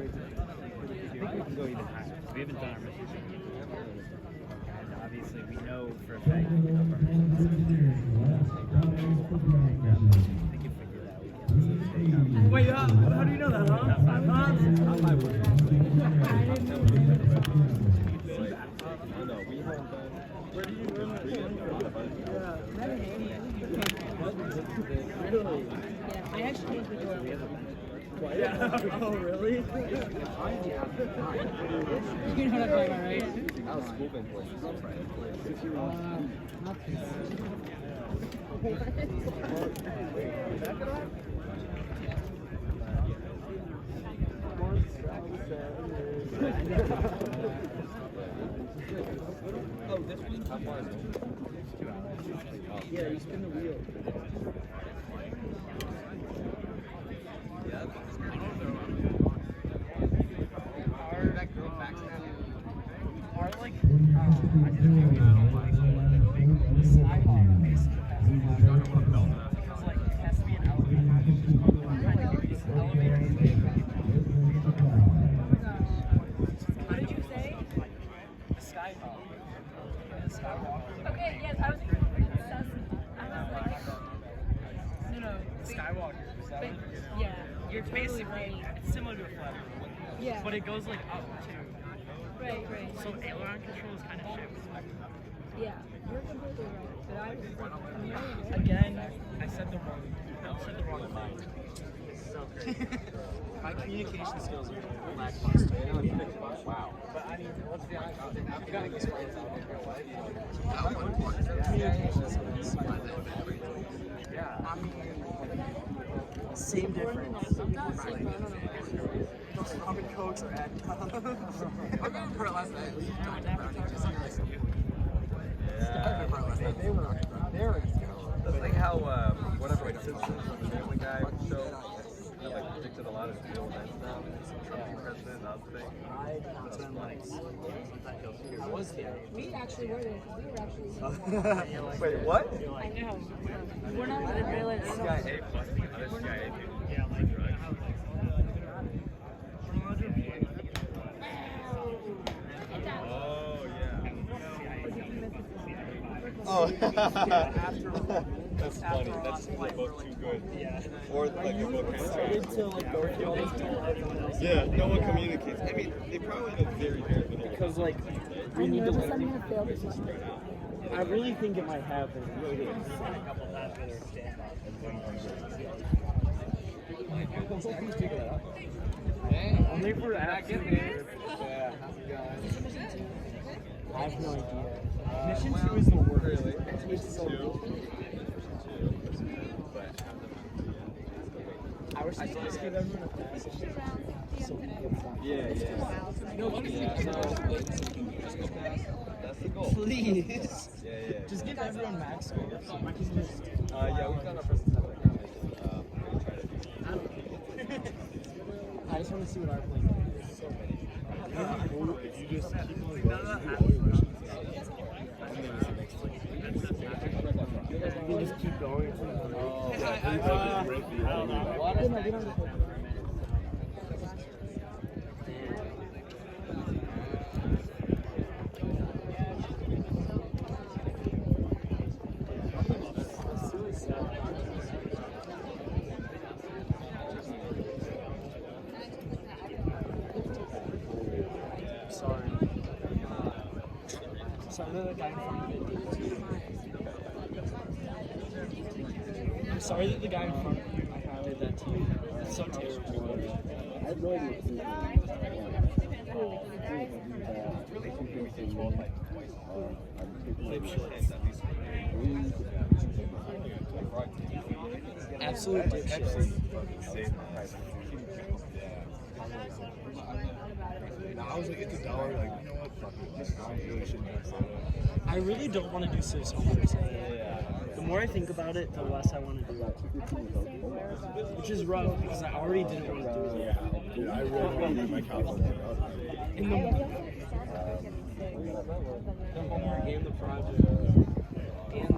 think we can go even higher. We haven't done our mission yet. And obviously we know for a fact we can up our mission. I think if we do that, we can. Wait, how do you know that, huh? Not my word. Where do you learn that? Really? Yeah, I actually think we do. Yeah. Oh, really? You know what I'm talking about, right? I was moving places. Oh, this one? How far is it? Yeah, you spin the wheel. Okay, yes, I was Skywalker. yeah, You're basically right. it's similar to a flight, Yeah. but it goes like up too. Right. So aileron control is kind of shit. Yeah, you're completely right. But I was Again, I said the wrong line. My communication skills are lackluster. Wow. But I mean, let's be honest, I've got to get friends out here. Yeah. I mean, same difference. Sometimes, like, those rum and cokes are adding up. I remember her last night. We talked about it just here. I remember her last night. They were That's like how, whatever, like Simpsons or the Family Guy show, they like predicted a lot of real events now. Trump being president, that was the thing. It's been like, I was here. We actually were there because we were actually. Wait, what? I know. We're not in real life. CIA plus the other CIA people. Yeah, like Oh, that's funny. That's they're both too good. Yeah. Or like they're both kind Started of to like go through all these people. yeah, no one communicates. I mean, they probably know very little. Because like we need to let I really think it might happen. It really is. Only for absolute. I have no idea. Mission 2 is the worst. It's so good. I wish I could just give everyone a pass. So we can get fun. Yeah. No, That's the goal. please. Yeah. Just give everyone max score so we can just. Yeah, we've done our first attempt at combination. We're gonna try to do I just want to see what our plane is. So many. if you just keep on going, You can just keep going. I'm sorry that the guy in front of you did that to you. It's so terrible. I have no idea. Absolute dipshit. I was like, it's $1. Like, you know what? Fuck it. I really shouldn't have said that. I really don't want to do Civ Hoppers. The more I think about it, the less I want to do it. Which is rough because I already didn't want to do it. Yeah. Dude, I really want to read my calendar. In the homework game, the project. and